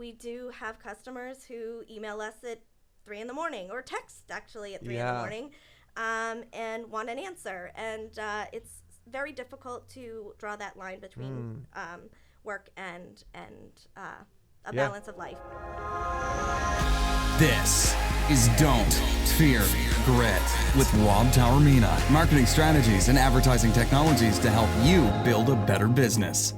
we do have customers who email us at 3 in the morning or text actually at 3 in the morning and want an answer. And it's very difficult to draw that line between work and a balance of life. This is Don't Fear Grit with Rob Taormina. Marketing strategies and advertising technologies to help you build a better business.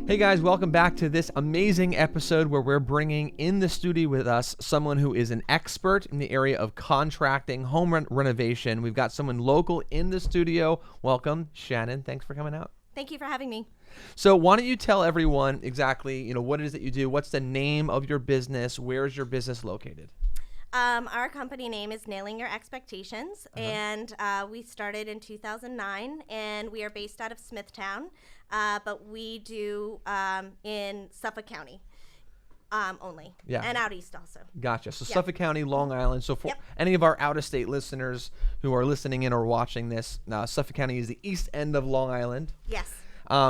Hey guys, welcome back to this amazing episode where we're bringing in the studio with us someone who is an expert in the area of contracting, home renovation. We've got someone local in the studio. Welcome, Shannon. Thanks for coming out. Thank you for having me. So why don't you tell everyone exactly, what it is that you do? What's the name of your business? Where is your business located? Our company name is Nailing Your Expectations, and we started in 2009, and we are based out of Smithtown, but we do in Suffolk County only, and out east also. Gotcha. So Suffolk County, Long Island. So for any of our out-of-state listeners who are listening in or watching this, Suffolk County is the east end of Long Island. Yes.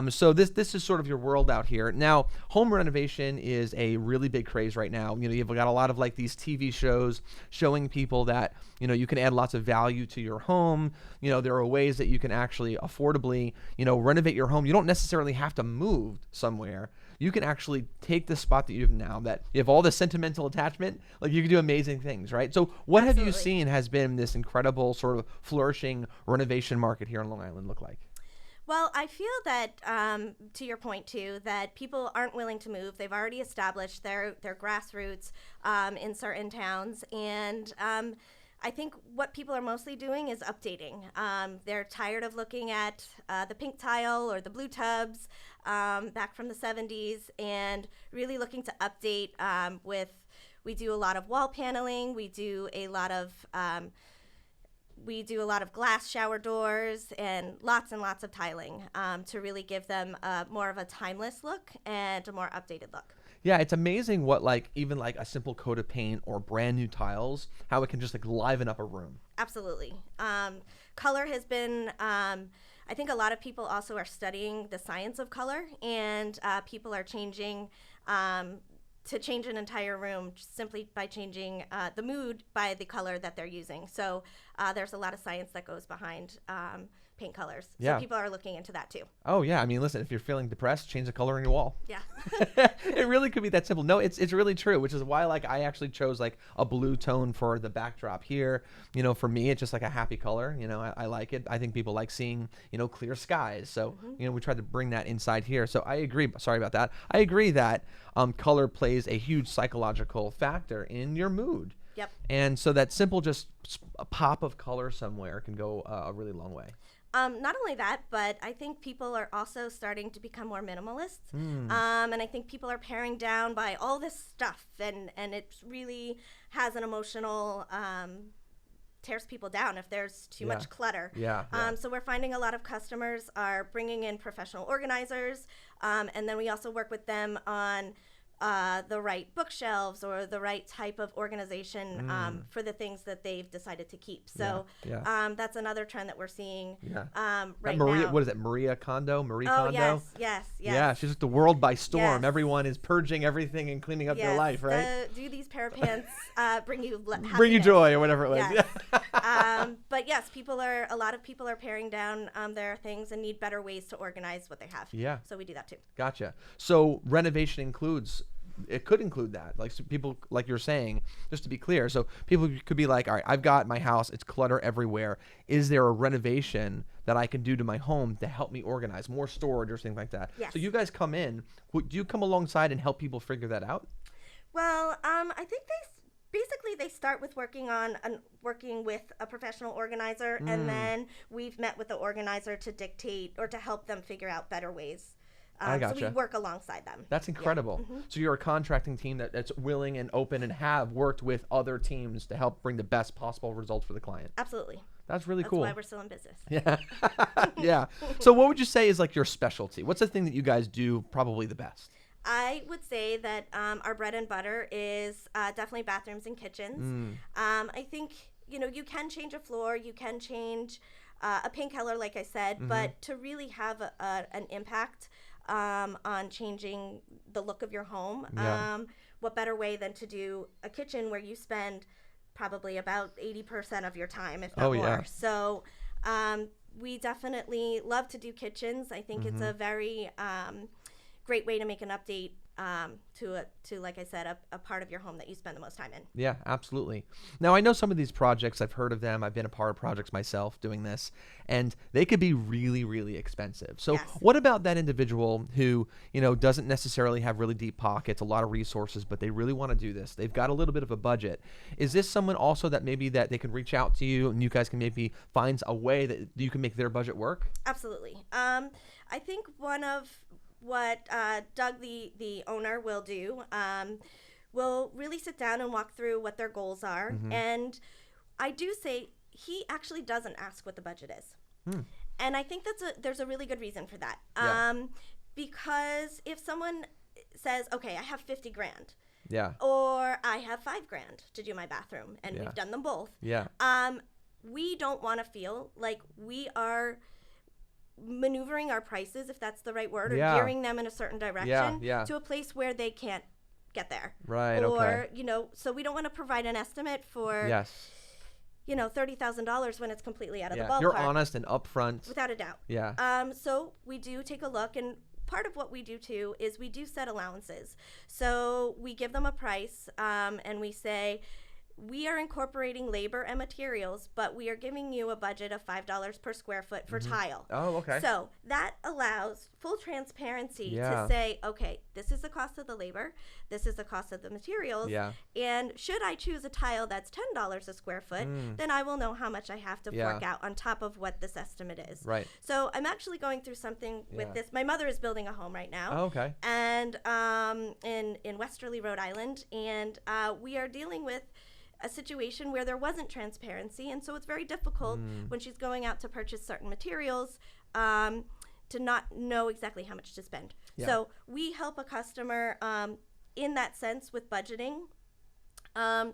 So this is sort of your world out here. Now, home renovation is a really big craze right now. You've got a lot of like these TV shows showing people that, you can add lots of value to your home. There are ways that you can actually affordably, renovate your home. You don't necessarily have to move somewhere. You can actually take the spot that you have now, that you have all the sentimental attachment, like you can do amazing things, right? So what have you seen has been this incredible sort of flourishing renovation market here in Long Island look like? Well, I feel that, to your point too, that people aren't willing to move. They've already established their grassroots in certain towns, and I think what people are mostly doing is updating. They're tired of looking at the pink tile or the blue tubs back from the 70s, and really looking to update we do a lot of wall paneling. We do a lot of glass shower doors and lots of tiling to really give them more of a timeless look and a more updated look. Yeah, it's amazing what even a simple coat of paint or brand new tiles, how it can just liven up a room. Absolutely. Color has been, I think a lot of people also are studying the science of color, and people are changing to change an entire room simply by changing the mood by the color that they're using. So there's a lot of science that goes behind paint colors. So people are looking into that too. Oh yeah, I mean, listen, if you're feeling depressed, change the color in your wall. Yeah. It really could be that simple. No, it's really true, which is why I actually chose a blue tone for the backdrop here. For me, it's just a happy color. I like it. I think people like seeing, clear skies. So, we tried to bring that inside here. So I agree. Sorry about that. I agree that color plays a huge psychological factor in your mood. Yep. And so that simple just a pop of color somewhere can go a really long way. Not only that, but I think people are also starting to become more minimalist. And I think people are paring down by all this stuff, and it really has an emotional, tears people down if there's too much clutter. So we're finding a lot of customers are bringing in professional organizers, and then we also work with them on the right bookshelves or the right type of organization for the things that they've decided to keep. So that's another trend that we're seeing right now. What is it, Marie Kondo? Yes. Yeah, she took the world by storm. Yes. Everyone is purging everything and cleaning up their life, right? Do these pair of pants bring you happiness? Bring you joy or whatever it was. Yes. But yes, a lot of people are paring down their things and need better ways to organize what they have. Yeah. So we do that too. Gotcha. So renovation it could include that. So people, like you're saying, just to be clear, so people could be like, all right, I've got my house, it's clutter everywhere. Is there a renovation that I can do to my home to help me organize more storage or something like that? Yes. So you guys come in, do you come alongside and help people figure that out? Well, I think they start with working with a professional organizer, and then we've met with the organizer to dictate or to help them figure out better ways. I gotcha. So we work alongside them. That's incredible. Yeah. So you're a contracting team that's willing and open and have worked with other teams to help bring the best possible results for the client. Absolutely. That's really cool. That's why we're still in business. Yeah. Yeah. So what would you say is your specialty? What's the thing that you guys do probably the best? I would say that our bread and butter is definitely bathrooms and kitchens. I think, you can change a floor, you can change a paint color, like I said, but to really have an impact on changing the look of your home. Yeah. What better way than to do a kitchen where you spend probably about 80% of your time, if not Oh, more. yeah. So we definitely love to do kitchens. I think it's a very great way to make an update to like I said, a part of your home that you spend the most time in. Yeah, absolutely. Now, I know some of these projects, I've heard of them. I've been a part of projects myself doing this, and they could be really, really expensive. So Yes. what about that individual who, doesn't necessarily have really deep pockets, a lot of resources, but they really want to do this? They've got a little bit of a budget. Is this someone also that maybe that they can reach out to you and you guys can maybe find a way that you can make their budget work? Absolutely. I think one of what Doug, the owner, will do, will really sit down and walk through what their goals are. And I do say he actually doesn't ask what the budget is. And I think there's a really good reason for that. Yeah. Because if someone says, okay, I have 50 grand. Yeah. Or I have $5 grand to do my bathroom, and Yeah. we've done them both. Yeah. We don't want to feel like we are maneuvering our prices, if that's the right word, or Yeah. gearing them in a certain direction Yeah. to a place where they can't get there. Right, Or, okay. so we don't want to provide an estimate for, Yes. $30,000 when it's completely out of the Yeah. ballpark. You're honest and upfront. Without a doubt. Yeah. So we do take a look, and part of what we do too is we do set allowances. So we give them a price, and we say, we are incorporating labor and materials, but we are giving you a budget of $5 per square foot for tile. Oh, okay. So that allows full transparency Yeah. to say, okay, this is the cost of the labor, this is the cost of the materials, Yeah. and should I choose a tile that's $10 a square foot, then I will know how much I have to fork out on top of what this estimate is. Right. So I'm actually going through something with Yeah. this. My mother is building a home right now. Oh, okay. And in Westerly, Rhode Island, and we are dealing with a situation where there wasn't transparency, and so it's very difficult when she's going out to purchase certain materials to not know exactly how much to spend. Yeah. So we help a customer in that sense with budgeting. And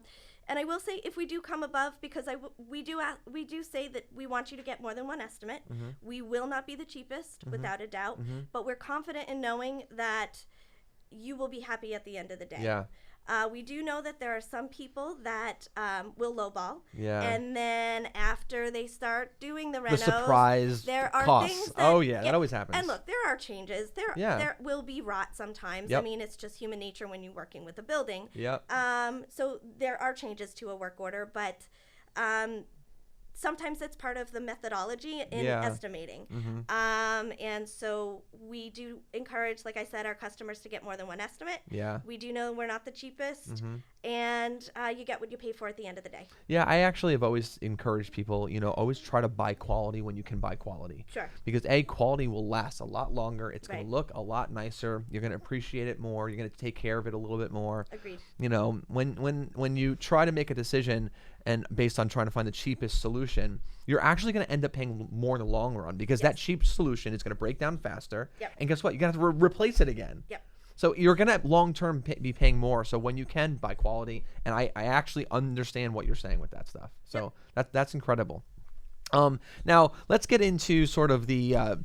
I will say, if we do come above, because we do say that we want you to get more than one estimate. We will not be the cheapest, without a doubt, but we're confident in knowing that you will be happy at the end of the day. Yeah. We do know that there are some people that will lowball, Yeah. and then after they start doing the renos, The surprise there are costs. things that, Oh, yeah, that always happens. And look, there are changes. There will be rot sometimes. Yep. I mean, it's just human nature when you're working with a building. Yep. So there are changes to a work order, but sometimes it's part of the methodology in estimating. And so we do encourage, like I said, our customers to get more than one estimate. Yeah. We do know we're not the cheapest, and you get what you pay for at the end of the day. Yeah, I actually have always encouraged people, always try to buy quality when you can buy quality. Sure. Because quality will last a lot longer. It's going Right. to look a lot nicer. You're going to appreciate it more. You're going to take care of it a little bit more. Agreed. When you try to make a decision and based on trying to find the cheapest solution, you're actually going to end up paying more in the long run because that cheap solution is going to break down faster. Yep. And guess what? You're going to have to replace it again. Yep. So you're going to long-term be paying more. So when you can buy quality, and I actually understand what you're saying with that stuff. So that's incredible. Now let's get into sort of the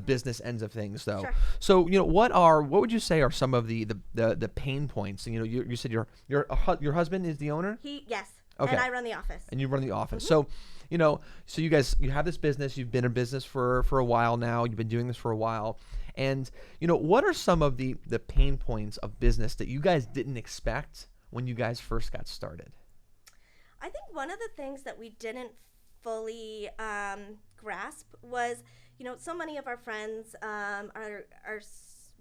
business ends of things, though. Sure. So what would you say are some of the pain points? You said your husband is the owner, Yes. Okay. And I run the office. and you run the office. So so you have this business. You've been in business for a while now. You've been doing this for a while, and what are some of the pain points of business that you guys didn't expect when you guys first got started? I think one of the things that we didn't fully grasp was, so many of our friends are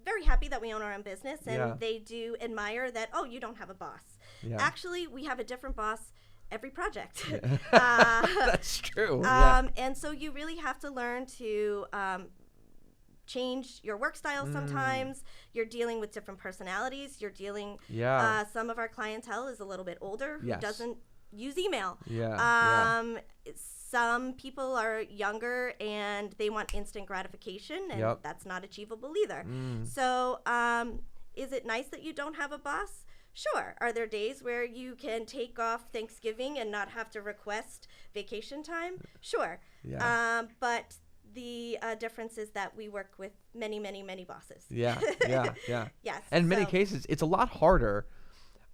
very happy that we own our own business, and they do admire that, oh, you don't have a boss. Yeah. Actually, we have a different boss every project. That's true. Yeah. And so you really have to learn to change your work style sometimes. You're dealing with different personalities. You're dealing, some of our clientele is a little bit older who Yes. doesn't use email. Yeah. Some people are younger and they want instant gratification, and that's not achievable either. So is it nice that you don't have a boss? Sure. Are there days where you can take off Thanksgiving and not have to request vacation time? Sure. Yeah. But the difference is that we work with many, many, many bosses. Yeah. Yes. And in many so- cases, it's a lot harder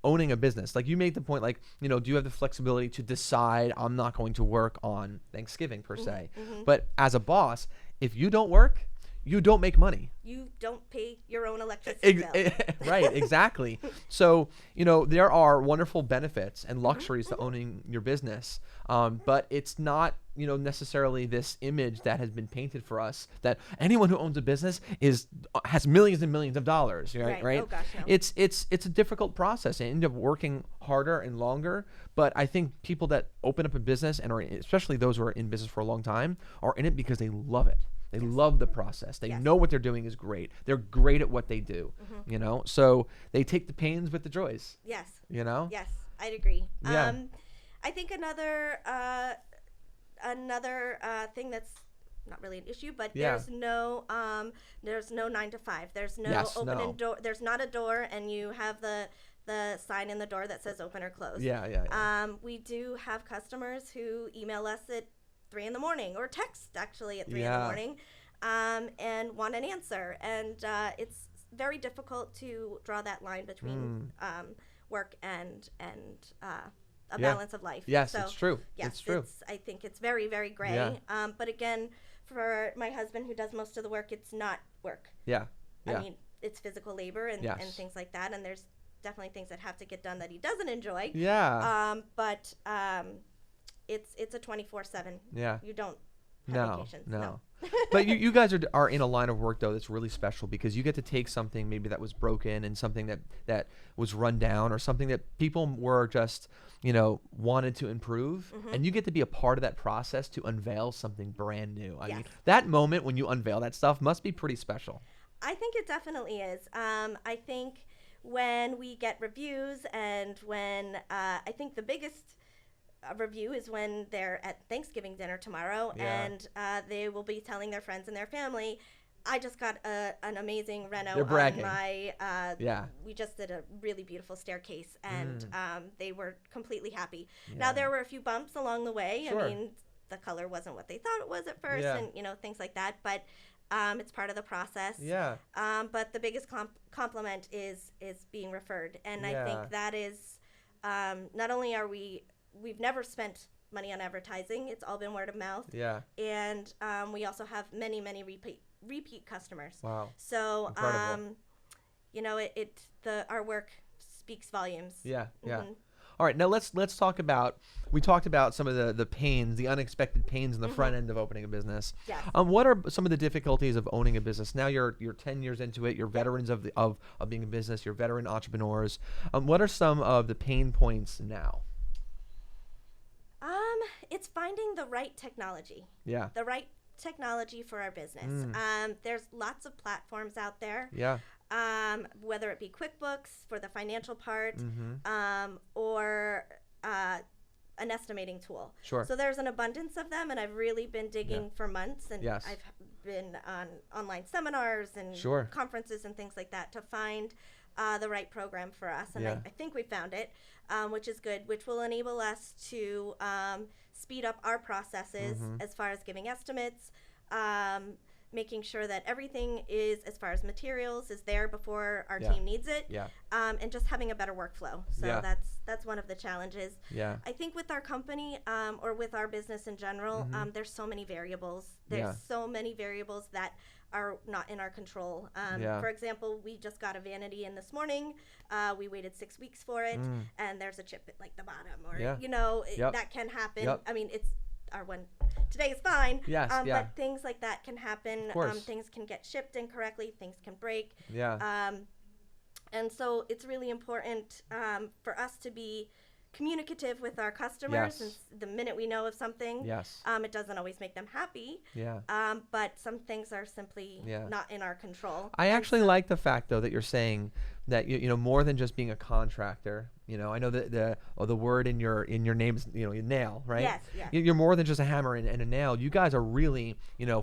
owning a business. Like you made the point, like, do you have the flexibility to decide I'm not going to work on Thanksgiving per se? But as a boss, if you don't work, you don't make money. You don't pay your own electricity bill. Right, exactly. So, there are wonderful benefits and luxuries to owning your business. But it's not, necessarily this image that has been painted for us that anyone who owns a business has millions and millions of dollars, right? Oh gosh, no. It's a difficult process. They end up working harder and longer. But I think people that open up a business especially those who are in business for a long time, are in it because they love it. They love the process. They know what they're doing is great. They're great at what they do, so they take the pains with the joys. Yes. Yes, I'd agree. Yeah. I think another thing that's not really an issue, but there's no 9 to 5. There's no door. There's not a door, and you have the sign in the door that says open or close. We do have customers who email us at 3 a.m. or text actually at 3 a.m. And want an answer. And it's very difficult to draw that line between work and a balance of life. Yes, so, it's true. Yes, it's true. I think it's very, very gray. Yeah. But again, for my husband who does most of the work, it's not work. Yeah. I mean, it's physical labor and things like that. And there's definitely things that have to get done that he doesn't enjoy. Yeah. But it's a 24/7. Yeah. You don't have vacations. No. But you guys are in a line of work though that's really special because you get to take something maybe that was broken and something that was run down or something that people were just wanted to improve, and you get to be a part of that process to unveil something brand new. I mean, that moment when you unveil that stuff must be pretty special. I think it definitely is. I think when we get reviews and when I think the biggest review is when they're at Thanksgiving dinner tomorrow and they will be telling their friends and their family, I just got an amazing reno on my we just did a really beautiful staircase, and they were completely happy. Now there were a few bumps along the way. Sure. I mean, the color wasn't what they thought it was at first, and things like that, but it's part of the process. But the biggest compliment is being referred, and I think that is not only are we've never spent money on advertising. It's all been word of mouth. And we also have many, many repeat customers. Wow. So, Incredible. our work speaks volumes. All right, now let's talk about, we talked about some of the pains, the unexpected pains in the front end of opening a business. Yes. What are some of the difficulties of owning a business? Now you're 10 years into it, you're veterans of being a business, you're veteran entrepreneurs. What are some of the pain points now? It's finding the right technology. The right technology for our business. There's lots of platforms out there. Whether it be QuickBooks for the financial part, or an estimating tool. Sure. So there's an abundance of them, and I've really been digging for months, and I've been on online seminars and conferences and things like that to find the right program for us. And I think we found it, which is good, which will enable us to speed up our processes as far as giving estimates, making sure that everything is, as far as materials, is there before our team needs it, and just having a better workflow. So that's one of the challenges. I think with our company, or with our business in general, there's so many variables. There's so many variables that are not in our control. For example, we just got a vanity in this morning. We waited 6 weeks for it, and there's a chip at like the bottom, or that can happen. I mean, it's our one today is fine. But things like that can happen. Things can get shipped incorrectly. Things can break. And so it's really important for us to be communicative with our customers. And the minute we know of something, it doesn't always make them happy. But some things are simply not in our control. I actually like the fact though that you're saying that more than just being a contractor. I know that the word in your name is nail, right? You're more than just a hammer and a nail. You guys are really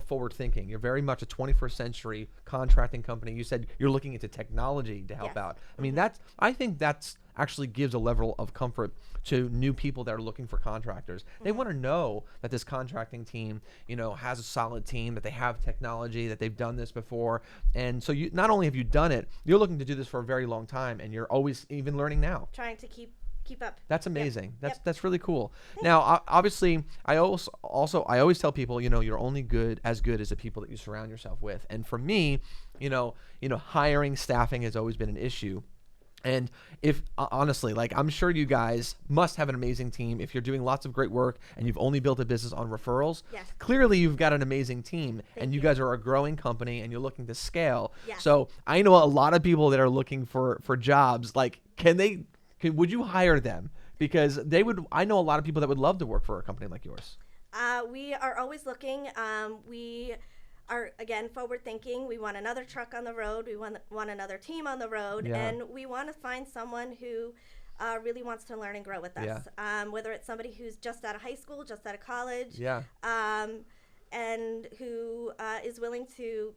forward thinking. You're very much a 21st century contracting company. You said you're looking into technology to help out. I mean I think that's actually gives a level of comfort to new people that are looking for contractors. They want to know that this contracting team, has a solid team, that they have technology, that they've done this before. And so you not only have you done it, you're looking to do this for a very long time, and you're always even learning now. Trying to keep up. That's amazing. Yep. That's really cool. Now, obviously, I always tell people, you're only good as the people that you surround yourself with. And for me, hiring, staffing has always been an issue. And if honestly, like, I'm sure you guys must have an amazing team. If you're doing lots of great work and you've only built a business on referrals, yes. Clearly you've got an amazing team. Thank and you guys are a growing company and you're looking to scale. Yes. So I know a lot of people that are looking for jobs. Like, would you hire them? Because I know a lot of people that would love to work for a company like yours. We are always looking. We are, again, forward thinking. We want another truck on the road. We want another team on the road. Yeah. And we want to find someone who really wants to learn and grow with us. Yeah. Whether it's somebody who's just out of high school, just out of college. Yeah. And who is willing to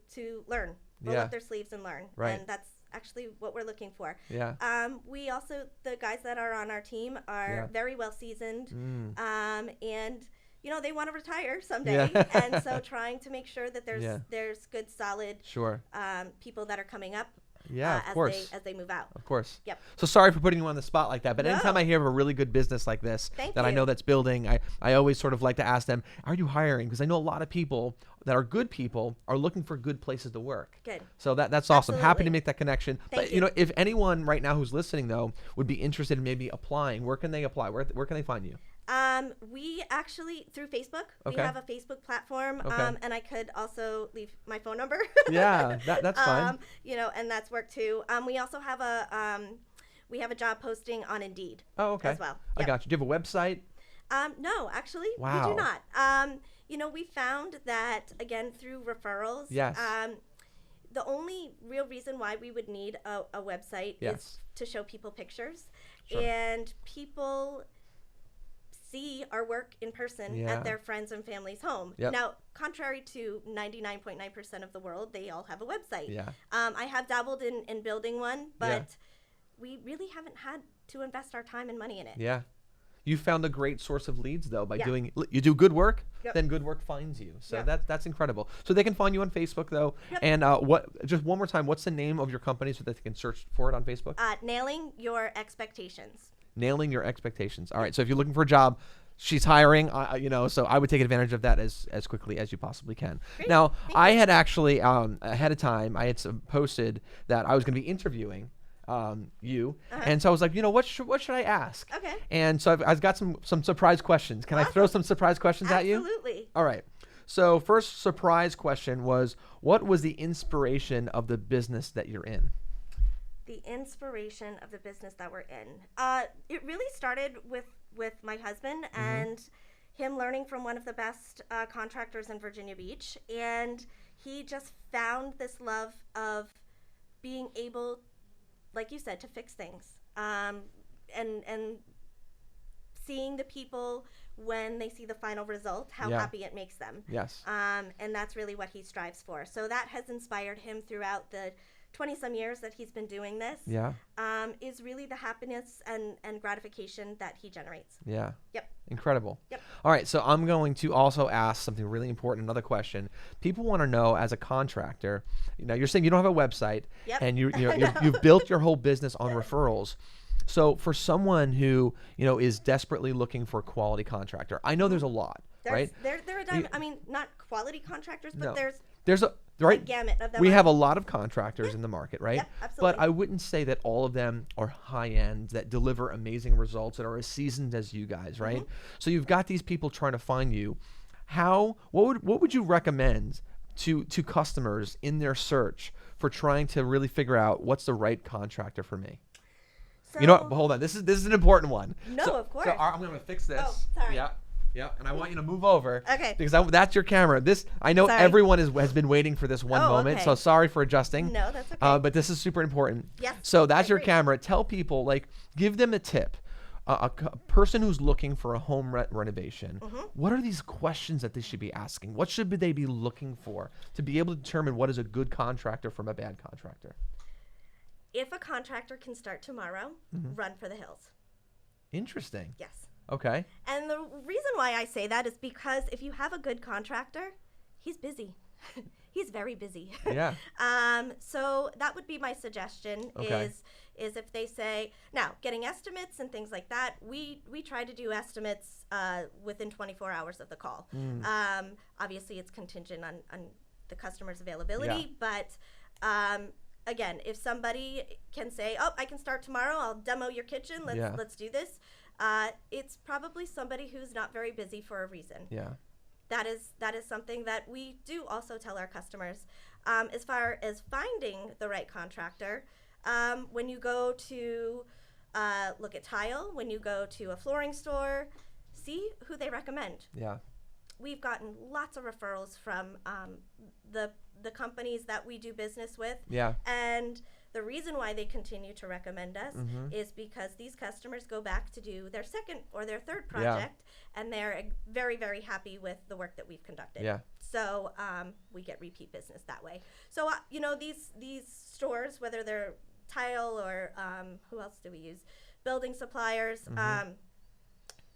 learn, roll up their sleeves and learn. Right. And that's actually what we're looking for. Yeah. We also, the guys that are on our team are very well seasoned. And they want to retire someday. Yeah. And so trying to make sure that there's good, solid people that are coming up. Yeah, of course. As they move out. Of course. Yep. So sorry for putting you on the spot like that, but No. anytime I hear of a really good business like this I know that's building, I always sort of like to ask them, are you hiring? Because I know a lot of people that are good people are looking for good places to work. Good. So that's awesome. Absolutely. Happy to make that connection. Thank But you. if anyone right now who's listening though would be interested in maybe applying, where can they apply? Where can they find you? We actually, through Facebook, we Okay. have a Facebook platform, Okay. and I could also leave my phone number. Yeah, that's fine. And that's work too. We also have a job posting on Indeed. Oh, okay. As well. I Yep. got you. Do you have a website? No, actually, Wow. we do not. We found that, again, through referrals. Yes. The only real reason why we would need a website Yes. is to show people pictures. Sure. And people see our work in person Yeah. at their friends and family's home. Yep. Now, contrary to 99.9% of the world, they all have a website. Yeah. I have dabbled in building one, but Yeah. we really haven't had to invest our time and money in it. Yeah. You found a great source of leads though by Yeah. you do good work, Yep. then good work finds you. So Yep. that's incredible. So they can find you on Facebook though. Yep. And just one more time, what's the name of your company so that they can search for it on Facebook? Nailing your expectations. Nailing Your Expectations. All right. So if you're looking for a job, she's hiring, so I would take advantage of that as quickly as you possibly can. Great. Now, Thank I had actually, ahead of time, I had posted that I was going to be interviewing you. And so I was like, what should I ask? Okay. And so I've got some surprise questions. Can I throw some surprise questions at you? Absolutely. All right. So first surprise question was, what was the inspiration of the business that you're in? The inspiration of the business that we're in. It really started with my husband and him learning from one of the best contractors in Virginia Beach. And he just found this love of being able, like you said, to fix things. And seeing the people when they see the final result, how happy it makes them. Yes. And that's really what he strives for. So that has inspired him throughout the 20-some years that he's been doing this. Yeah. Is really the happiness and gratification that he generates. Yeah. Yep. Incredible. Yep. All right, so I'm going to also ask something really important, another question. People want to know, as a contractor, you're saying you don't have a website, Yep. and you've built your whole business on referrals. So for someone who, is desperately looking for a quality contractor, I know there's a lot, right? They're a dime. I mean, not quality contractors, but No. there's a right gamut of them. We have a lot of contractors in the market, right? Yep, absolutely. But I wouldn't say that all of them are high end, that deliver amazing results, that are as seasoned as you guys, right? So you've got these people trying to find you. What would you recommend to customers in their search for trying to really figure out what's the right contractor for me? So, Hold on. This is an important one. No, of course. So I'm going to fix this. Oh, sorry. Yeah, and I want you to move over. Okay. Because that's your camera. I know Sorry. everyone has been waiting for this one moment, okay. so sorry for adjusting. No, that's okay. But this is super important. Yes, So that's I your agree. camera. Tell people, give them a tip. A person who's looking for a home renovation, what are these questions that they should be asking? What should they be looking for to be able to determine what is a good contractor from a bad contractor? if a contractor can start tomorrow, run for the hills. Interesting. Yes. Okay. And the reason why I say that is because if you have a good contractor, he's busy. He's very busy. Yeah. So that would be my suggestion. Okay. Is if they say, now getting estimates and things like that, we try to do estimates within 24 hours of the call. Obviously it's contingent on the customer's availability, but again, if somebody can say, oh, I can start tomorrow, I'll demo your kitchen, let's do this, it's probably somebody who's not very busy for a reason. Yeah. That is something that we do also tell our customers. As far as finding the right contractor, when you go to look at tile, when you go to a flooring store, see who they recommend. Yeah. We've gotten lots of referrals from the companies that we do business with. Yeah. And the reason why they continue to recommend us is because these customers go back to do their second or their third project, and they're very, very happy with the work that we've conducted. Yeah. So we get repeat business that way. So these stores, whether they're tile or who else do we use? Building suppliers.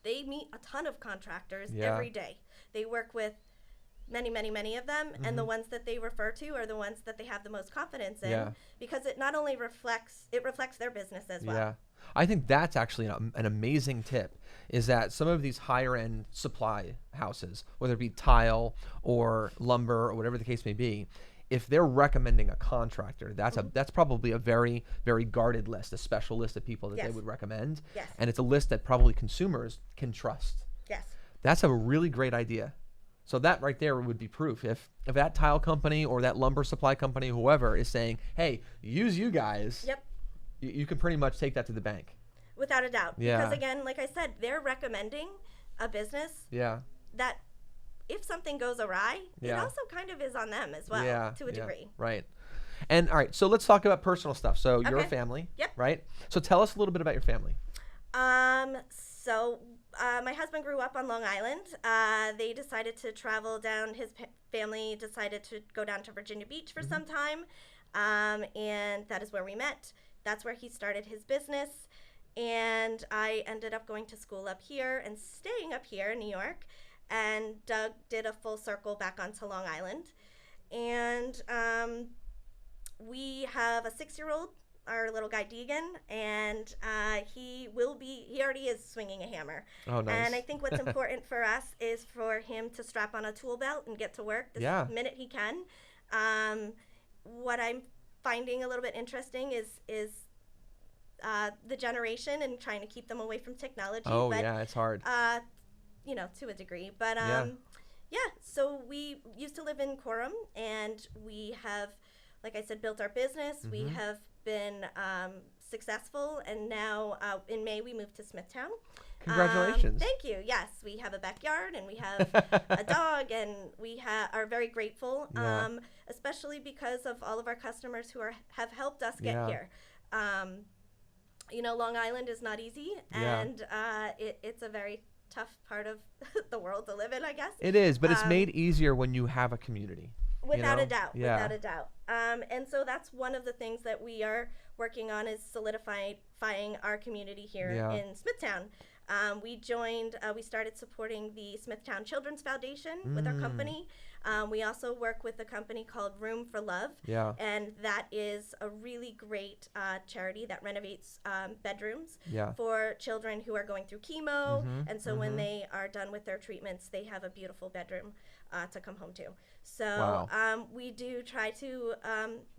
They meet a ton of contractors every day. They work with many, many, many of them, and the ones that they refer to are the ones that they have the most confidence in, because it not only reflects their business as well. Yeah. I think that's actually an amazing tip, is that some of these higher end supply houses, whether it be tile or lumber or whatever the case may be, if they're recommending a contractor, that's probably a very, very guarded list, a special list of people that they would recommend. Yes. And it's a list that probably consumers can trust. Yes. That's a really great idea. So that right there would be proof. If that tile company or that lumber supply company, whoever, is saying, hey, use you guys, you can pretty much take that to the bank. Without a doubt. Yeah. Because again, like I said, they're recommending a business that if something goes awry, it also kind of is on them as well, to a degree. Right. And all right, so let's talk about personal stuff. So you're a family, right? So tell us a little bit about your family. So my husband grew up on Long Island. They decided to travel down. His family decided to go down to Virginia Beach for some time, and that is where we met. That's where he started his business, and I ended up going to school up here and staying up here in New York, and Doug did a full circle back onto Long Island, and we have a 6-year-old, our little guy Deegan, and he already is swinging a hammer. Oh, nice. And I think what's important for us is for him to strap on a tool belt and get to work the minute he can. What I'm finding a little bit interesting is the generation and trying to keep them away from technology. Oh, yeah, it's hard. To a degree. But so we used to live in Coram, and we have, like I said, built our business. We have been successful, and now in May we moved to Smithtown. Congratulations. Thank you. Yes, we have a backyard, and we have a dog, and we are very grateful, especially because of all of our customers who have helped us get here. Long Island is not easy, and it's a very tough part of the world to live in, I guess. It is, but it's made easier when you have a community. Without a doubt. Without a doubt. And so that's one of the things that we are working on, is solidifying our community here in Smithtown. We started supporting the Smithtown Children's Foundation with our company. We also work with a company called Room for Love. Yeah. And that is a really great charity that renovates bedrooms for children who are going through chemo. And so when they are done with their treatments, they have a beautiful bedroom to come home to. So we do try to,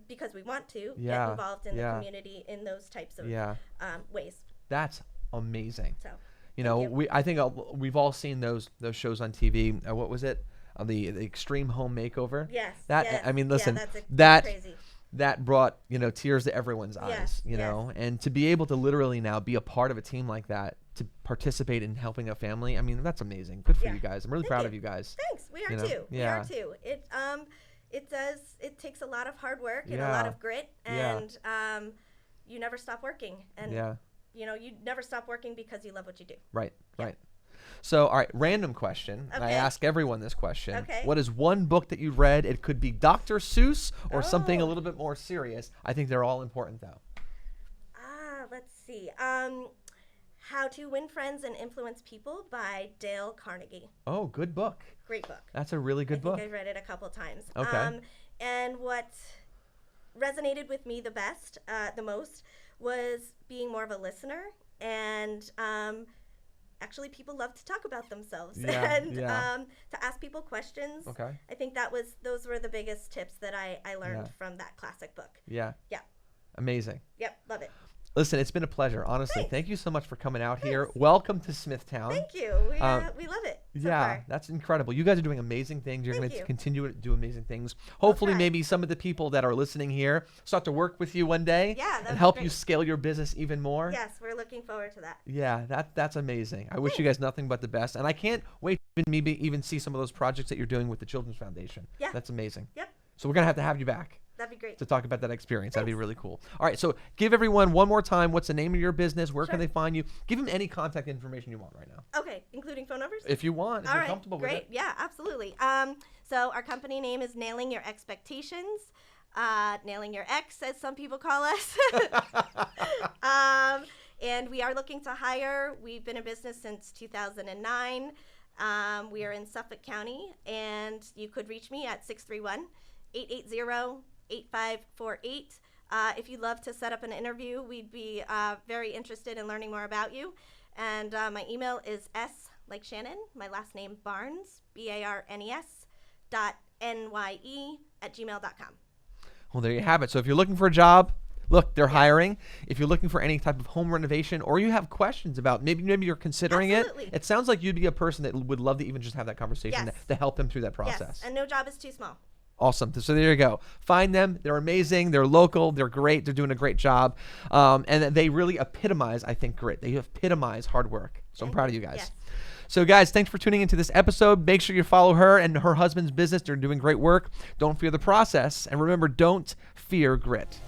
because we want to, get involved in the community in those types of ways. That's amazing. So, I think we've all seen those shows on TV. What was it? The Extreme Home Makeover. Yes. I mean, listen, that's crazy. That brought tears to everyone's eyes. And to be able to literally now be a part of a team like that, to participate in helping a family, I mean, that's amazing. Good for you guys. I'm really proud of you guys. Thanks. We are too. We are too. It takes a lot of hard work and a lot of grit, and you never stop working. And you never stop working because you love what you do. Right. So, all right, random question. Okay. I ask everyone this question. Okay. What is one book that you've read? It could be Dr. Seuss or something a little bit more serious. I think they're all important, though. see. How to Win Friends and Influence People by Dale Carnegie. Oh, good book. Great book. That's a really good book. I think I've read it a couple times. Okay. And what resonated with me the most, was being more of a listener. And actually, people love to talk about themselves and to ask people questions. Okay. I think those were the biggest tips that I learned from that classic book. Yeah. Yeah. Amazing. Yep. Love it. Listen, it's been a pleasure, honestly. Thanks. Thank you so much for coming out here. Welcome to Smithtown. Thank you. We love it. So far. That's incredible. You guys are doing amazing things. You're going to continue to do amazing things. Hopefully, maybe some of the people that are listening here start to work with you one day and help you scale your business even more. Yes, we're looking forward to that. Yeah, that's amazing. I wish you guys nothing but the best. And I can't wait to maybe even see some of those projects that you're doing with the Children's Foundation. Yeah. That's amazing. Yep. So we're going to have you back. That'd be great. To talk about that experience. That'd be really cool. All right, so give everyone one more time, what's the name of your business? Where can they find you? Give them any contact information you want right now. Okay, including phone numbers? If you want, if All you're right, comfortable great. with it. Yeah, absolutely. So our company name is Nailing Your Expectations. Nailing Your Ex, as some people call us. And we are looking to hire. We've been in business since 2009. We are in Suffolk County, and you could reach me at 631-880-8548. If you'd love to set up an interview, we'd be very interested in learning more about you. And my email is S like Shannon, my last name Barnes, BARNES .NYE@gmail.com. Well, there you have it. So if you're looking for a job, look, they're hiring. If you're looking for any type of home renovation, or you have questions about maybe you're considering it sounds like you'd be a person that would love to even just have that conversation to help them through that process. Yes, and no job is too small. Awesome. So there you go. Find them. They're amazing. They're local. They're great. They're doing a great job. And they really epitomize, I think, grit. They epitomize hard work. So I'm proud of you guys. Yes. So guys, thanks for tuning into this episode. Make sure you follow her and her husband's business. They're doing great work. Don't fear the process. And remember, don't fear grit.